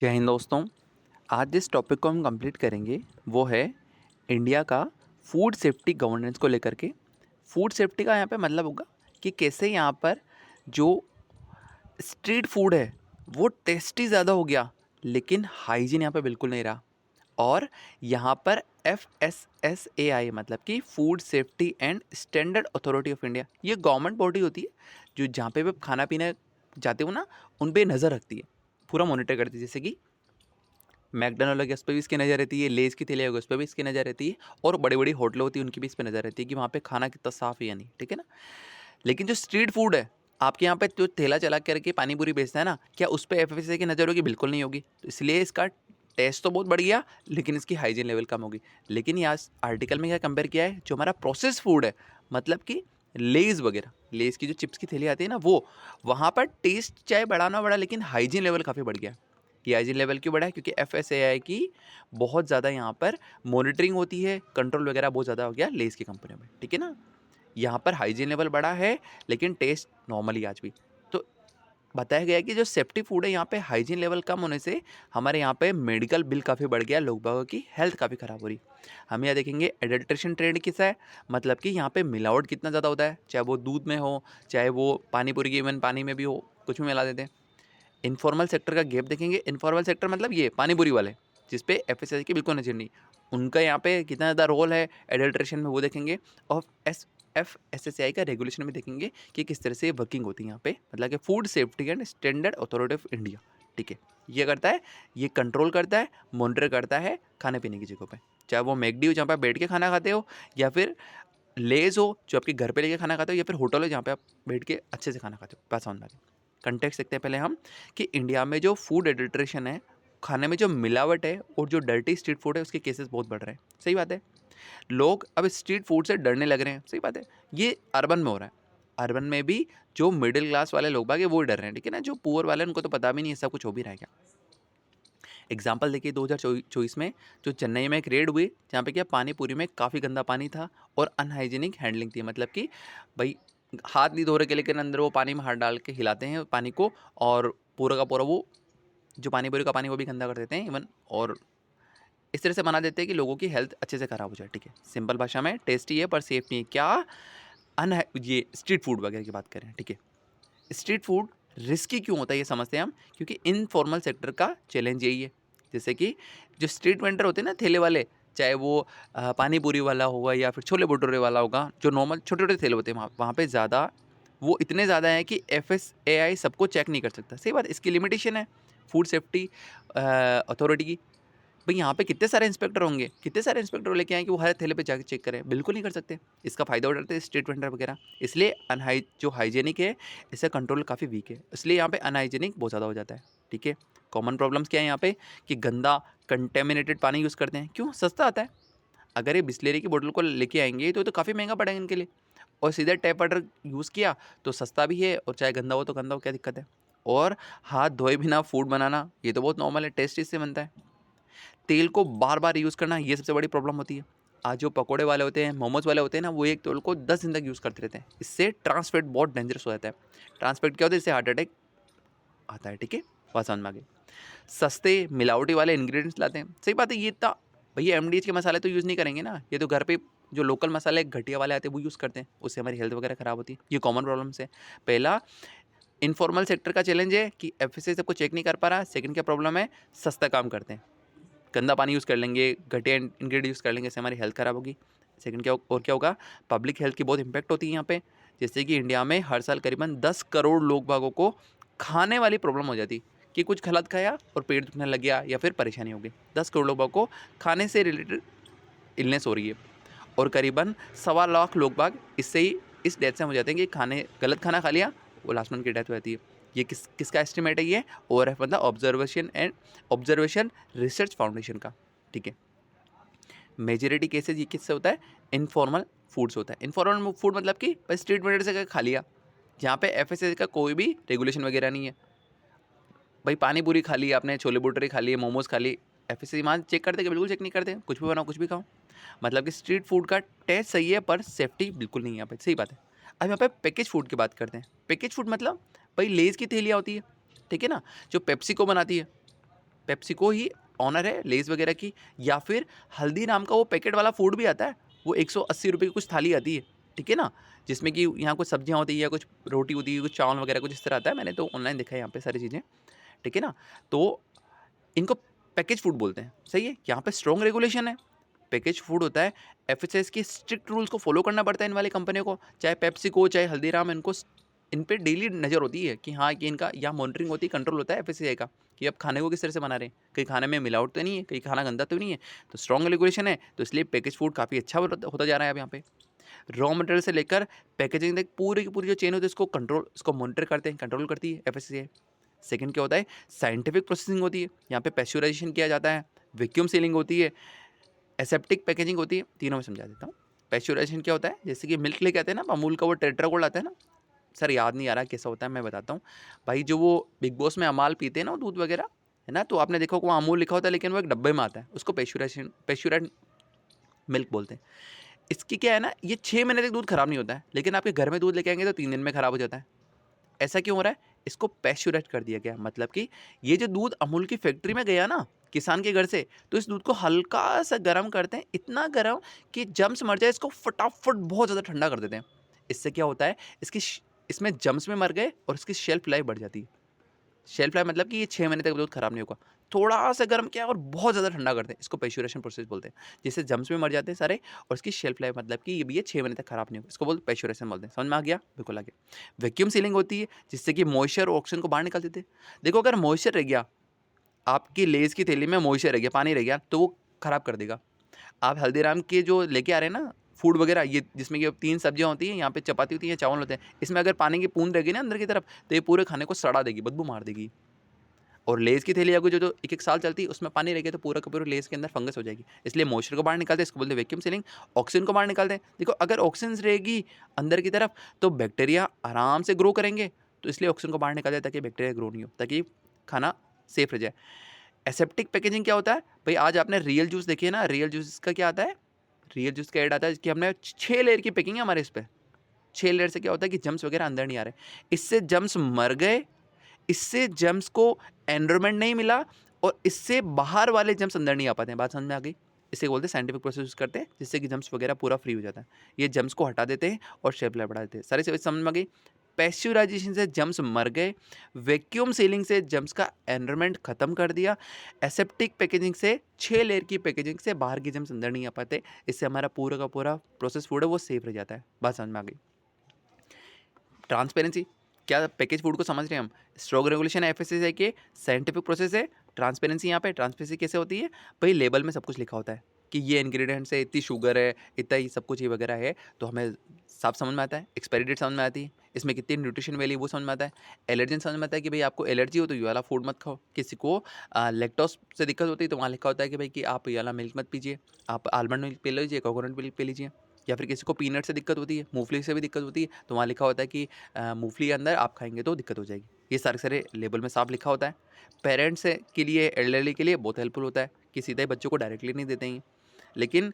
जय हिंद दोस्तों। आज जिस टॉपिक को हम कंप्लीट करेंगे वो है इंडिया का फूड सेफ्टी गवर्नेंस को लेकर के। फूड सेफ्टी का यहाँ पे मतलब होगा कि कैसे यहाँ पर जो स्ट्रीट फूड है वो टेस्टी ज़्यादा हो गया, लेकिन हाइजीन यहाँ पे बिल्कुल नहीं रहा। और यहाँ पर FSSAI मतलब कि food safety and standard authority of India, ये गवर्नमेंट बॉडी होती है जो जहाँ पे भी आप खाना पीने जाते हो ना, उन पे नज़र रखती है, पूरा मॉनिटर करती है। जैसे कि मैकडोनल्ड होगा, उस पर भी इसकी नज़र रहती है, लेज़ की थैली होगी उस पर भी इसकी नज़र रहती है, और बड़ी बड़ी होटलें होती है उनकी भी इस पर नज़र रहती है कि वहाँ पे खाना कितना साफ़ है या नहीं, ठीक है ना। लेकिन जो स्ट्रीट फूड है, आपके यहाँ पे जो ठेला चला करके पानी पूरी बेचता है ना, क्या उस पर FSSAI की नज़र होगी? बिल्कुल नहीं होगी। तो इसलिए इसका टेस्ट तो बहुत बढ़ गया, लेकिन इसकी हाइजीन लेवल कम होगी। लेकिन यहाँ आर्टिकल में क्या कंपेयर किया है, जो हमारा प्रोसेस फूड है, मतलब कि लेज़ वगैरह, लेज़ की जो चिप्स की थैली आती है ना, वो वहाँ पर टेस्ट चाहे बढ़ा ना बढ़ा, लेकिन हाइजीन लेवल काफ़ी बढ़ गया। ये हाइजीन लेवल क्यों बढ़ा है? क्योंकि FSAI की बहुत ज़्यादा यहाँ पर मॉनिटरिंग होती है, कंट्रोल वगैरह बहुत ज़्यादा हो गया लेज़ की कंपनियों में, ठीक है ना। यहाँ पर हाइजीन लेवल बढ़ा है, लेकिन टेस्ट नॉर्मली आज भी। तो बताया गया है कि जो सेफ्टी फूड है, यहाँ पे हाइजीन लेवल कम होने से हमारे यहाँ पे मेडिकल बिल काफ़ी बढ़ गया, लोग बागों की हेल्थ काफ़ी ख़राब हो रही। हम यहाँ देखेंगे एडल्ट्रेशन ट्रेंड किसा है, मतलब कि यहाँ पे मिलावट कितना ज़्यादा होता है, चाहे वो दूध में हो, चाहे वो पानी पूरी की इवन पानी में भी हो, कुछ भी मिला देते हैं। इनफॉर्मल सेक्टर का गैप देखेंगे। इनफॉर्मल सेक्टर मतलब ये पानी पूरी वाले, जिस पे FSSAI की बिल्कुल नज़र नहीं, उनका यहाँ पे कितना ज़्यादा रोल है एडल्ट्रेशन में, वो देखेंगे। और FSSAI का रेगुलेशन में देखेंगे कि किस तरह से वर्किंग होती है यहाँ पे, मतलब कि food safety and standard authority of India, ठीक है। ये करता है, ये कंट्रोल करता है, मॉनिटर करता है खाने पीने की जगहों पे, चाहे वो मैकडी हो जहाँ पे आप बैठ के खाना खाते हो, या फिर लेज़ हो जो आपके घर पे लेके खाना खाते हो, या फिर होटल हो जहाँ पे आप बैठ के अच्छे से खाना खाते हो। बात समझ में आ गई। कंटेक्स्ट देखते हैं पहले हम कि इंडिया में जो फूड एडल्ट्रेशन है, खाने में जो मिलावट है और जो डर्टी स्ट्रीट फूड है, उसके केसेस बहुत बढ़ रहे हैं। सही बात है, लोग अब स्ट्रीट फूड से डरने लग रहे हैं। सही बात है, ये अर्बन में हो रहा है। अर्बन में भी जो मिडिल क्लास वाले लोग बाग है वो डर रहे हैं, ठीक है ना। जो पुअर वाले हैं उनको तो पता भी नहीं है सब कुछ हो भी रहा है क्या। एग्जाम्पल देखिए, 2024 में जो चेन्नई में एक रेड हुई, जहाँ पे क्या पानी पूरी में काफ़ी गंदा पानी था और अनहाइजीनिक हैंडलिंग थी। मतलब कि भाई हाथ नहीं धो रहे के, लेकिन अंदर वो पानी में हाथ डाल के हिलाते हैं पानी को, और पूरा का पूरा वो जो पानी पूरी का पानी वो भी गंदा कर देते हैं इवन। और इस तरह से बना देते हैं कि लोगों की हेल्थ अच्छे से ख़राब हो जाए, ठीक है। सिंपल भाषा में टेस्टी है पर सेफ नहीं है क्या। ये स्ट्रीट फूड वगैरह की बात करें, ठीक है। स्ट्रीट फूड रिस्की क्यों होता है ये समझते हैं हम, क्योंकि इनफॉर्मल सेक्टर का चैलेंज यही है। जैसे कि जो स्ट्रीट वेंडर होते हैं ना, ठेले वाले, चाहे वो पानी पूरी वाला होगा या फिर छोले भटूरे वाला होगा, जो नॉर्मल छोटे छोटे ठेले होते हैं, वहाँ पे ज़्यादा, वो इतने ज़्यादा हैं कि FSAI सबको चेक नहीं कर सकता। सही बात, इसकी लिमिटेशन है फूड सेफ्टी अथॉरिटी की। भाई यहाँ पे कितने सारे इंस्पेक्टर होंगे, कितने सारे इंस्पेक्टर लेके आए कि वो हर ठेले पे जाके चेक करें? बिल्कुल नहीं कर सकते। इसका फ़ायदा उठाते हैं स्ट्रीट वेंडर वगैरह। इसलिए जो हाइजीनिक है, इसका कंट्रोल काफ़ी वीक है, इसलिए यहाँ पे अनहाइजीनिक बहुत ज़्यादा हो जाता है, ठीक है। कॉमन प्रॉब्लम्स क्या है यहाँ पे कि गंदा कंटेमिनेटेड पानी यूज़ करते हैं। क्यों? सस्ता आता है। अगर ये बिस्लेरी की बोतल को लेके आएंगे तो काफ़ी महंगा पड़ेगा इनके लिए, और सीधे टैप वाटर यूज़ किया तो सस्ता भी है, और चाहे गंदा हो तो गंदा हो, क्या दिक्कत है। और हाथ धोए बिना फूड बनाना, ये तो बहुत नॉर्मल है, टेस्ट इससे बनता है। तेल को बार बार यूज़ करना, ये सबसे बड़ी प्रॉब्लम होती है। आज जो पकोड़े वाले होते हैं, मोमोज वाले होते हैं ना, वो एक तेल को 10 दिन तक यूज़ करते रहते हैं। इससे ट्रांस फैट बहुत डेंजरस हो जाता है। ट्रांस फैट क्या होता है? इससे हार्ट अटैक आता है, ठीक है। बात समझ में आ गई। सस्ते मिलावटी वाले इंग्रेडिएंट्स लाते हैं। सही बात है, ये इतना, भैया MDH के मसाले तो यूज़ नहीं करेंगे ना, ये तो घर पे जो लोकल मसाले घटिया वाले आते हैं वो यूज़ करते हैं, उससे हमारी हेल्थ वगैरह ख़राब होती है। ये कॉमन प्रॉब्लम्स है। पहला, इनफॉर्मल सेक्टर का चैलेंज है कि FSA सबको चेक नहीं कर पा रहा। सेकंड क्या प्रॉब्लम है? सस्ता काम करते हैं, गंदा पानी यूज़ कर लेंगे, घटिया इंग्रेडिएंट यूज़ कर लेंगे, इससे हमारी हेल्थ ख़राब होगी। सेकंड क्या, और क्या होगा? पब्लिक हेल्थ की बहुत इंपैक्ट होती है यहाँ पे। जैसे कि इंडिया में हर साल करीबन 10 करोड़ लोग बागों को खाने वाली प्रॉब्लम हो जाती, कि कुछ गलत खाया और पेट दुखने लग गया या फिर परेशानी हो गई। 10 करोड़ लोग बागों को खाने से रिलेटेड इलनेस हो रही है, और करीबन 1.25 लाख लोग बाग इससे ही इस डेथ से हो जाते हैं कि खाने गलत खाना खा लिया, वो लास्ट में उनकी डेथ हो जाती है। ये किसका एस्टिमेट है? ये ORF मतलब ऑब्जर्वेशन रिसर्च फाउंडेशन का, ठीक है। मेजॉरिटी केसेस ये किससे होता है? इनफॉर्मल फूड से होता है। इनफॉर्मल फूड मतलब कि बस स्ट्रीट वेंडर से खा लिया, जहाँ पे FSA का कोई भी रेगुलेशन वगैरह नहीं है। भाई पानी पूरी खा ली आपने, छोले भटूरे खा लिए, मोमोज खा लिए, FSA वहाँ चेक करते कि बिल्कुल चेक नहीं करते, कुछ भी बनाओ कुछ भी खाओ। मतलब कि स्ट्रीट फूड का टेस्ट सही है पर सेफ्टी बिल्कुल नहीं है यहाँ पे। सही बात है। अब यहाँ पे पैकेज फूड की बात करते हैं। पैकेज फूड मतलब भाई लेज़ की थैलियाँ होती है, ठीक है ना, जो पेप्सी को बनाती है, पेप्सिको ही ऑनर है लेज़ वगैरह की, या फिर हल्दीराम का वो पैकेट वाला फूड भी आता है, वो 180 रुपये की कुछ थाली आती है, ठीक है ना, जिसमें कि यहाँ कुछ सब्जियाँ होती है या कुछ रोटी होती है, कुछ चावल वगैरह कुछ इस तरह आता है। मैंने तो ऑनलाइन देखा है यहाँ पे सारी चीज़ें, ठीक है ना। तो इनको पैकेज फूड बोलते हैं, सही है। यहाँ पे स्ट्रॉन्ग रेगुलेशन है, पैकेज फूड होता है, एफएसएस की स्ट्रिक्ट रूल्स को फॉलो करना पड़ता है इन वाली कंपनियों को, चाहे पेप्सिको चाहे हल्दीराम, इनको इन पे डेली नज़र होती है कि हाँ कि इनका यहाँ मॉनिटरिंग होती है, कंट्रोल होता है एफएससीआई का कि अब खाने को किस तरह से बना रहे हैं, कहीं खाने में मिलावट तो नहीं है, कहीं खाना गंदा तो नहीं है। तो स्ट्रॉन्ग रेगुलेशन है, तो इसलिए पैकेज फूड काफ़ी अच्छा होता जा रहा है अब यहाँ पे। रॉ मटेरियल से लेकर पैकेजिंग तक पूरी की पूरी जो चेन होती है इसको कंट्रोल, इसको मॉनिटर करते हैं, कंट्रोल करती है एफएससीआई। सेकंड क्या होता है, साइंटिफिक प्रोसेसिंग होती है, यहाँ पे पेस्चराइजेशन किया जाता है, वैक्यूम सीलिंग होती है, एसेप्टिक पैकेजिंग होती है। तीनों में समझा देता हूँ। पेस्चराइजेशन क्या होता है, जैसे कि मिल्क लेके आते हैं ना, अमूल का वो टेट्रागोल्ड आता है ना, सर याद नहीं आ रहा कैसा होता है, मैं बताता हूँ भाई। जो वो बिग बॉस में अमाल पीते हैं ना दूध वगैरह, है ना, तो आपने देखा वो अमूल लिखा होता है लेकिन वो एक डब्बे में आता है, उसको पेस्चराइज्ड मिल्क बोलते हैं। इसकी क्या है ना, ये 6 महीने तक दूध खराब नहीं होता है, लेकिन आपके घर में दूध लेके आएंगे तो 3 दिन में खराब हो जाता है। ऐसा क्यों हो रहा है, इसको पेस्चराइज कर दिया गया, मतलब कि ये जो दूध अमूल की फैक्ट्री में गया ना किसान के घर से, तो इस दूध को हल्का सा गर्म करते हैं, इतना गर्म कि जम्स मर जाए, इसको फटाफट बहुत ज़्यादा ठंडा कर देते हैं। इससे क्या होता है, इसमें जम्स में मर गए और इसकी शेल्फ लाइफ बढ़ जाती है। शेल्फ लाइफ मतलब कि ये 6 महीने तक दूध खराब नहीं होगा। थोड़ा सा गर्म किया और बहुत ज़्यादा ठंडा करते हैं, इसको पेस्चुरेशन प्रोसेस बोलते हैं, जिससे जम्स में मर जाते हैं सारे, और इसकी शेल्फ लाइफ मतलब कि ये भी 6 महीने तक खराब नहीं होगा, इसको बोलते पेस्चुरेशन बोलते हैं। समझ में आ गया, बिल्कुल आ गया। वैक्यूम सीलिंग होती है, जिससे कि मॉइस्चर और ऑक्सीजन को बाहर निकाल देते हैं। देखो अगर मॉइस्चर रह गया, आपकी लेज़ की थैली में मॉइस्चर रह गया, पानी रह गया, तो वो खराब कर देगा। आप हल्दीराम के जो लेके आ रहे हैं ना फूड वगैरह, ये जिसमें कि 3 सब्जियां होती हैं, यहाँ पे चपाती होती है, चावल होते हैं, इसमें अगर पानी की बूंद रहेगी ना अंदर की तरफ, तो ये पूरे खाने को सड़ा देगी, बदबू मार देगी। और लेज़ की थैली आपको जो 1-1 साल चलती है, उसमें पानी रह गया तो पूरा का पूरा लेज़ के अंदर फंगस हो जाएगी। इसलिए मॉइस्चर को बाहर निकालते हैं, इसको बोलते हैं वैक्यूम सीलिंग। ऑक्सीजन को बाहर निकालते हैं। देखो अगर ऑक्सीजन रहेगी अंदर की तरफ तो बैक्टीरिया आराम से ग्रो करेंगे, तो इसलिए ऑक्सीजन को बाहर निकालते हैं ताकि बैक्टीरिया ग्रो नहीं हो, ताकि खाना सेफ रह जाए। एसेप्टिक पैकेजिंग क्या होता है भाई, आज आपने रियल जूस देखिए ना, रियल जूस का क्या आता है, रियल जूस का ऐड आता है कि हमने 6 लेयर की पैकिंग है हमारे इस पे। 6 लेयर से क्या होता है कि जम्स वगैरह अंदर नहीं आ रहे, इससे जम्स मर गए, इससे जम्स को एनवायरनमेंट नहीं मिला, और इससे बाहर वाले जम्स अंदर नहीं आ पाते हैं। बात समझ में आ गई। इसे बोलते हैं साइंटिफिक प्रोसेस यूज करते हैं, जिससे कि जम्स वगैरह पूरा फ्री हो जाता है। ये जम्स को हटा देते हैं और शेप लाइफ बढ़ा देते हैं। सारी चीज़ समझ में आ गई। पेस्चुराइजेशन से जम्स मर गए, वैक्यूम सीलिंग से जम्स का एनवायरनमेंट खत्म कर दिया, एसेप्टिक पैकेजिंग से 6 लेयर की पैकेजिंग से बाहर की जम्स अंदर नहीं आ पाते, इससे हमारा पूरा का पूरा प्रोसेस फूड है वो सेफ रह जाता है। बात समझ में आ गई। ट्रांसपेरेंसी, क्या पैकेज फूड को समझ रहे हैं हम। स्ट्रॉन्ग रेगुलेशन है एफएसएसआई के, साइंटिफिक प्रोसेस है। ट्रांसपेरेंसी, यहाँ पे ट्रांसपेरेंसी कैसे होती है भाई, लेबल में सब कुछ लिखा होता है कि ये इंग्रेडिएंट्स है, इतनी शुगर है, इतना ही सब कुछ ये वगैरह है, तो हमें साफ समझ में आता है। एक्सपायरी डेट समझ में आती है, इसमें कितनी न्यूट्रिशन वैल्यू वो समझ में आता है। एलर्जन समझ में आता है कि भाई आपको एलर्जी हो तो ये वाला फूड मत खाओ। किसी को लैक्टोस से दिक्कत होती है तो वहाँ लिखा होता है कि भाई कि आप ये वाला मिल्क मत पीजिए, आप आलमंड मिल्क पी लीजिए, कोकोनट मिल्क पी लीजिए। या फिर किसी को पीनट से दिक्कत होती है, मूंगफली से भी दिक्कत होती है, तो वहाँ लिखा होता है कि मूंगफली के अंदर आप खाएंगे तो दिक्कत हो जाएगी। ये सारे सारे लेबल में साफ लिखा होता है। पेरेंट्स के लिए, एल्डरली के लिए बहुत हेल्पफुल होता है कि सीधे बच्चों को डायरेक्टली नहीं देते हैं। लेकिन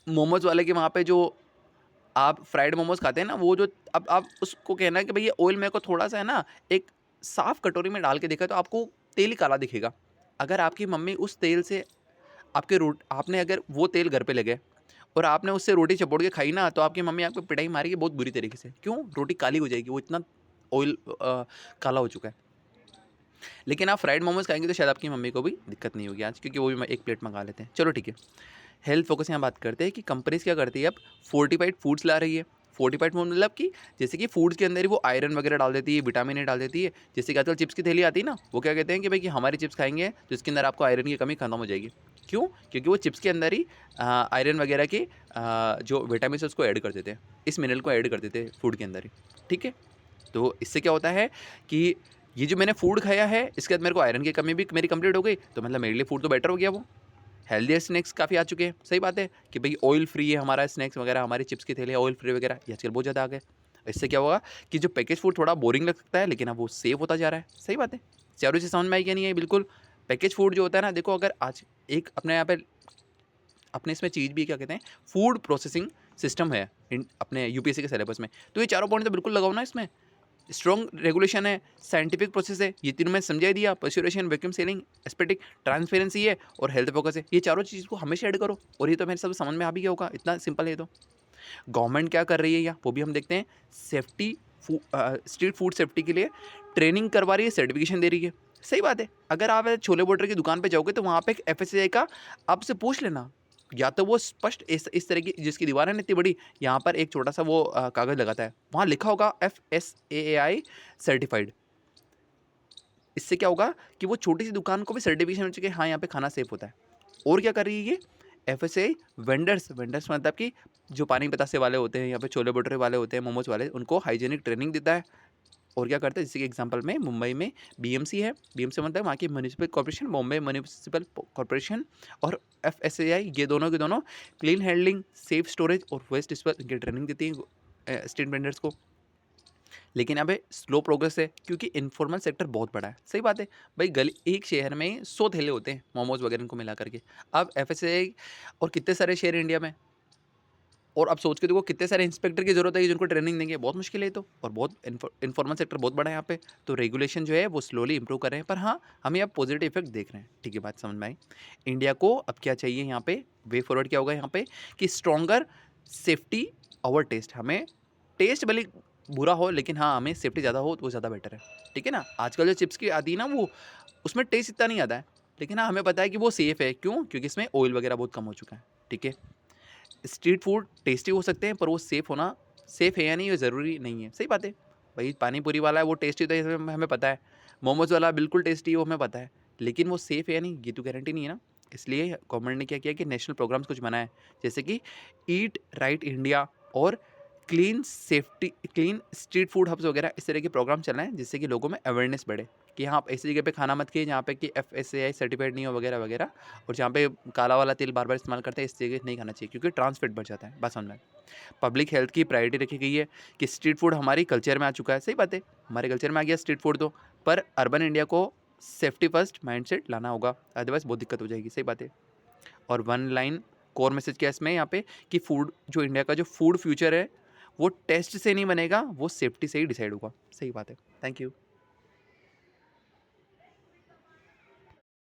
मोमोज वाले के वहाँ पे जो आप फ्राइड मोमोज खाते हैं ना, वो जो अब आप उसको कहना है कि भाई ये ऑयल मेरे को थोड़ा सा है ना, एक साफ कटोरी में डाल के देखा तो आपको तेल ही काला दिखेगा। अगर आपकी मम्मी उस तेल से आपने अगर वो तेल घर पे लगे और आपने उससे रोटी चपोड़ के खाई ना, तो आपकी मम्मी आपको पिटाई मारेगी बहुत बुरी तरीके से। क्यों? रोटी काली हो जाएगी, वो इतना ऑयल काला हो चुका है। लेकिन आप फ्राइड मोमोज खाएंगे तो शायद आपकी मम्मी को भी दिक्कत नहीं होगी आज, क्योंकि वो भी एक प्लेट मंगा लेते हैं। चलो ठीक है, हेल्थ फोकस यहाँ बात करते हैं कि कंपनीज क्या करती है, अब फोर्टिफाइड फूड्स ला रही है। फोर्टिफाइड फूड मतलब कि जैसे कि फूड्स के अंदर ही वो आयरन वगैरह डाल देती है, विटामिन ए डाल देती है। जैसे कि आजकल चिप्स की थैली आती है ना, वो क्या कहते हैं कि भाई कि हमारी चिप्स खाएंगे तो इसके अंदर आपको आयरन की कमी खत्म हो जाएगी। क्यों? क्योंकि वो चिप्स के अंदर ही आयरन वगैरह के जो विटामिन है उसको ऐड कर देते हैं, इस मिनरल को ऐड कर देते हैं फूड के अंदर ही। ठीक है, तो इससे क्या होता है कि ये जो मैंने फूड खाया है इसके बाद मेरे को आयरन की कमी भी मेरी कंप्लीट हो गई, तो मतलब मेरे लिए फूड तो बेटर हो गया। वो हेल्दी स्नैक्स काफ़ी आ चुके हैं। सही बात है कि भाई ऑयल फ्री है हमारा स्नैक्स वगैरह, हमारी चिप्स की थैली ऑयल फ्री वगैरह, ये आजकल बहुत ज़्यादा आ गए। इससे क्या होगा कि जो पैकेज फूड थोड़ा बोरिंग लग सकता है, लेकिन अब वो सेव होता जा रहा है। सही बात है। चारों चीज़ समझ में आई क्या नहीं आई? बिल्कुल। पैकेज फूड जो होता है ना, देखो अगर आज एक अपने यहाँ पे अपने इसमें चीज़ भी क्या कहते हैं, फूड प्रोसेसिंग सिस्टम है अपने यूपीएससी के सिलेबस में, तो ये चारों पॉइंट तो बिल्कुल लगाओ ना इसमें। स्ट्रॉन्ग रेगुलेशन है, साइंटिफिक प्रोसेस है, ये तीनों मैं समझा ही दिया, पर्स्यूरेशन, वैक्यूम सीलिंग, एस्थेटिक, ट्रांसपेरेंसी है और हेल्थ फोकस है। ये चारों चीज़ को हमेशा ऐड करो और ये तो मेरे सब समझ में आ भी गया होगा, इतना सिंपल है। तो गवर्नमेंट क्या कर रही है यहाँ वो भी हम देखते हैं। सेफ्टी स्ट्रीट फूड सेफ्टी के लिए ट्रेनिंग करवा रही है, सर्टिफिकेशन दे रही है। सही बात है। अगर आप छोले भटूरे की दुकान पे जाओगे तो वहाँ पे एक FSSAI का आपसे पूछ लेना, या तो वो स्पष्ट इस तरह की जिसकी दीवार है ना इतनी बड़ी, यहाँ पर एक छोटा सा वो कागज़ लगाता है, वहाँ लिखा होगा FSAI सर्टिफाइड। इससे क्या होगा कि वो छोटी सी दुकान को भी सर्टिफिकेशन मिल चुके, हाँ यहाँ पे खाना सेफ होता है। और क्या कर रही है ये FSAI वेंडर्स मतलब कि जो पानी बतासे वाले होते हैं, यहाँ पे छोले भटूरे वाले होते हैं, मोमोज वाले, उनको हाइजीनिक ट्रेनिंग देता है। और क्या करते हैं, जैसे कि एग्जांपल में मुंबई में BMC है, BMC मतलब वहाँ की municipal corporation, Bombay municipal corporation, और FSAI, ये दोनों के दोनों क्लीन हैंडलिंग, सेफ स्टोरेज और वेस्ट डिस्पोजल की ट्रेनिंग देती है स्ट्रीट वेंडर्स को। लेकिन यहाँ पे स्लो प्रोग्रेस है क्योंकि इनफॉर्मल सेक्टर बहुत बड़ा है। सही बात है भाई, गली एक शहर में 100 ठेले होते हैं मोमोज वगैरह को मिला करके। अब FSAI और कितने सारे शहर इंडिया में, और अब सोच के देखो कितने सारे इंस्पेक्टर की जरूरत है जिनको ट्रेनिंग देंगे, बहुत मुश्किल है तो। और बहुत इन्फॉर्मल सेक्टर बहुत बड़ा है यहाँ पे, तो रेगुलेशन जो है वो स्लोली इंप्रूव कर रहे हैं। पर हाँ, हमें अब पॉजिटिव इफेक्ट देख रहे हैं। ठीक है, बात समझ में आई। इंडिया को अब क्या चाहिए यहाँ पे, वे फॉरवर्ड क्या होगा यहाँ पे कि स्ट्रॉन्गर सेफ्टी ओवर टेस्ट। हमें टेस्ट भले बुरा हो लेकिन हाँ, हमें सेफ्टी ज़्यादा हो तो वो ज़्यादा बेटर है। ठीक है ना। आजकल जो चिप्स की आती है ना, वो उसमें टेस्ट इतना नहीं आता है, लेकिन हाँ हमें पता है कि वो सेफ़ है। क्यों? क्योंकि इसमें ऑयल वगैरह बहुत कम हो चुका है। ठीक है। स्ट्रीट फूड टेस्टी हो सकते हैं पर वो सेफ़ है या नहीं ये ज़रूरी नहीं है। सही बात है भाई, पानी पूरी वाला है वो टेस्टी तो है, हमें पता है। मोमोज़ वाला बिल्कुल टेस्टी है वो हमें पता है, लेकिन वो सेफ़ है या नहीं ये तो गारंटी नहीं है ना। इसलिए गवर्नमेंट ने क्या किया कि नेशनल प्रोग्राम्स कुछ बनाए, जैसे कि ईट राइट इंडिया और क्लीन स्ट्रीट फूड हब्स वगैरह, इस तरह के प्रोग्राम चल रहे हैं जिससे कि लोगों में अवेयरनेस बढ़े कि हाँ, आप ऐसी जगह पे खाना मत खाइए जहाँ पे कि FSAI सर्टिफाइड नहीं हो वगैरह वगैरह, और जहाँ पे काला वाला तेल बार बार इस्तेमाल करते हैं इस जगह नहीं खाना चाहिए क्योंकि ट्रांस फैट बढ़ जाता है। बात समझ में। पब्लिक हेल्थ की प्रायोरिटी रखी गई है कि स्ट्रीट फूड हमारी कल्चर में आ चुका है। सही बात है, हमारे कल्चर में आ गया स्ट्रीट फूड तो, पर अर्बन इंडिया को सेफ्टी फर्स्ट माइंडसेट लाना होगा, अदरवाइज बहुत दिक्कत हो जाएगी। सही बात है। और वन लाइन कोर मैसेज क्या है इसमें यहाँ पे कि फूड जो इंडिया का जो फूड फ्यूचर है वो टेस्ट से नहीं बनेगा, वो सेफ्टी से ही डिसाइड होगा। सही बात है। Thank you.